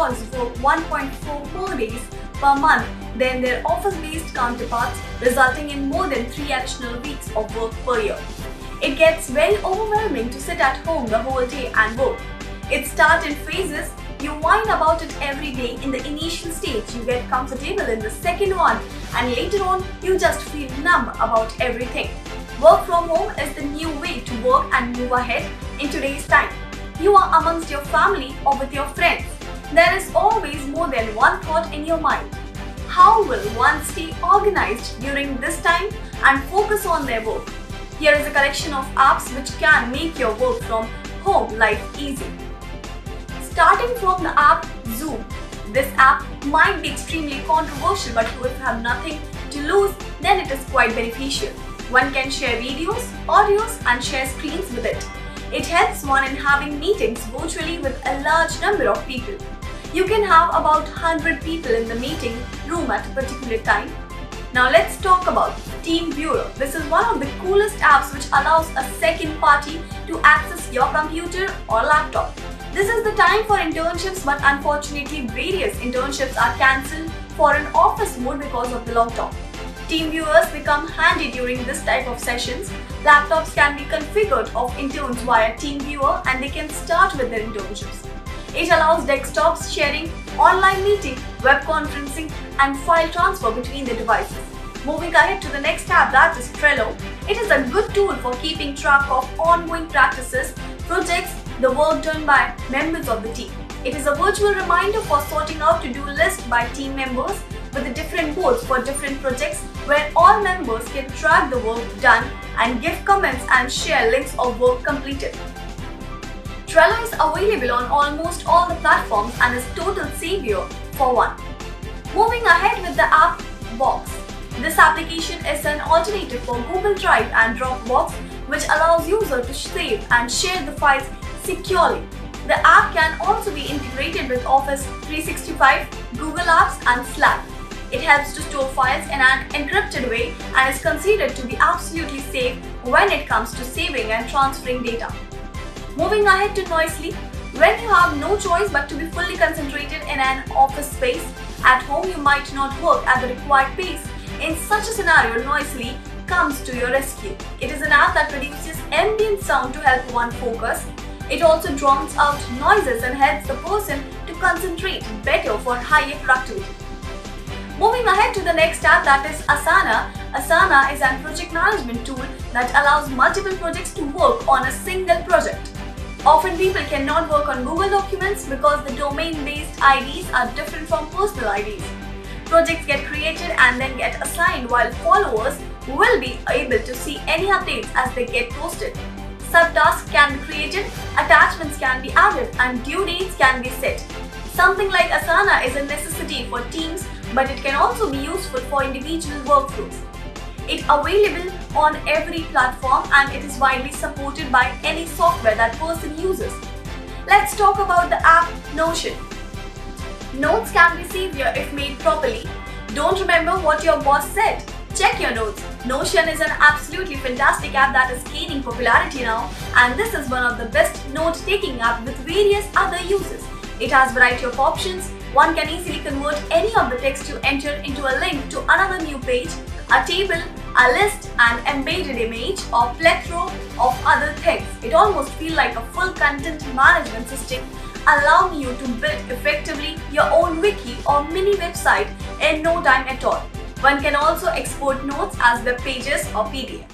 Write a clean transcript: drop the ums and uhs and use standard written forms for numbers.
employees work 1.4 more days per month than their office-based counterparts, resulting in more than 3 additional weeks of work per year. It gets very overwhelming to sit at home the whole day and work. It starts in phases. You whine about it every day. In the initial stage, you get comfortable in the second one, and later on, you just feel numb about everything. Work from home is the new way to work and move ahead in today's time. You are amongst your family or with your friends. There is always more than one thought in your mind. How will one stay organized during this time and focus on their work? Here is a collection of apps which can make your work from home life easy. Starting from the app Zoom. This app might be extremely controversial, but if you have nothing to lose, then it is quite beneficial. One can share videos, audios and share screens with it. It helps one in having meetings virtually with a large number of people. You can have about 100 people in the meeting room at a particular time. Now let's talk about TeamViewer. This is one of the coolest apps which allows a second party to access your computer or laptop. This is the time for internships, but unfortunately various internships are cancelled for an office mode because of the lockdown. TeamViewers become handy during this type of sessions. Laptops can be configured of interns via TeamViewer and they can start with their internships. It allows desktops sharing, online meeting, web conferencing and file transfer between the devices. Moving ahead to the next tab, that is Trello. It is a good tool for keeping track of ongoing practices, projects, the work done by members of the team. It is a virtual reminder for sorting out to-do list by team members with the different boards for different projects where all members can track the work done and give comments and share links of work completed. Trello is available on almost all the platforms and is total savior for one. Moving ahead with the app Box. This application is an alternative for Google Drive and Dropbox, which allows users to save and share the files securely. The app can also be integrated with Office 365, Google Apps and Slack. It helps to store files in an encrypted way and is considered to be absolutely safe when it comes to saving and transferring data. Moving ahead to Noisly. When you have no choice but to be fully concentrated in an office space, at home you might not work at the required pace. In such a scenario, Noisly comes to your rescue. It is an app that produces ambient sound to help one focus. It also drowns out noises and helps the person to concentrate better for higher productivity. Moving ahead to the next app, that is Asana. Asana is a project management tool that allows multiple projects to work on a single project. Often people cannot work on Google Documents because the domain-based IDs are different from personal IDs. Projects get created and then get assigned, while followers will be able to see any updates as they get posted. Subtasks can be created, attachments can be added and due dates can be set. Something like Asana is a necessity for teams, but it can also be useful for individual workflows. It is available on every platform and it is widely supported by any software that person uses. Let's talk about the app Notion. Notes can be savior if made properly. Don't remember what your boss said? Check your notes. Notion is an absolutely fantastic app that is gaining popularity now, and this is one of the best note-taking apps with various other uses. It has a variety of options. One can easily convert any of the text you enter into a link to another new page, a table, a list, an embedded image, or plethora of other things. It almost feels like a full content management system, allowing you to build effectively your own wiki or mini website in no time at all. One can also export notes as web pages or PDF.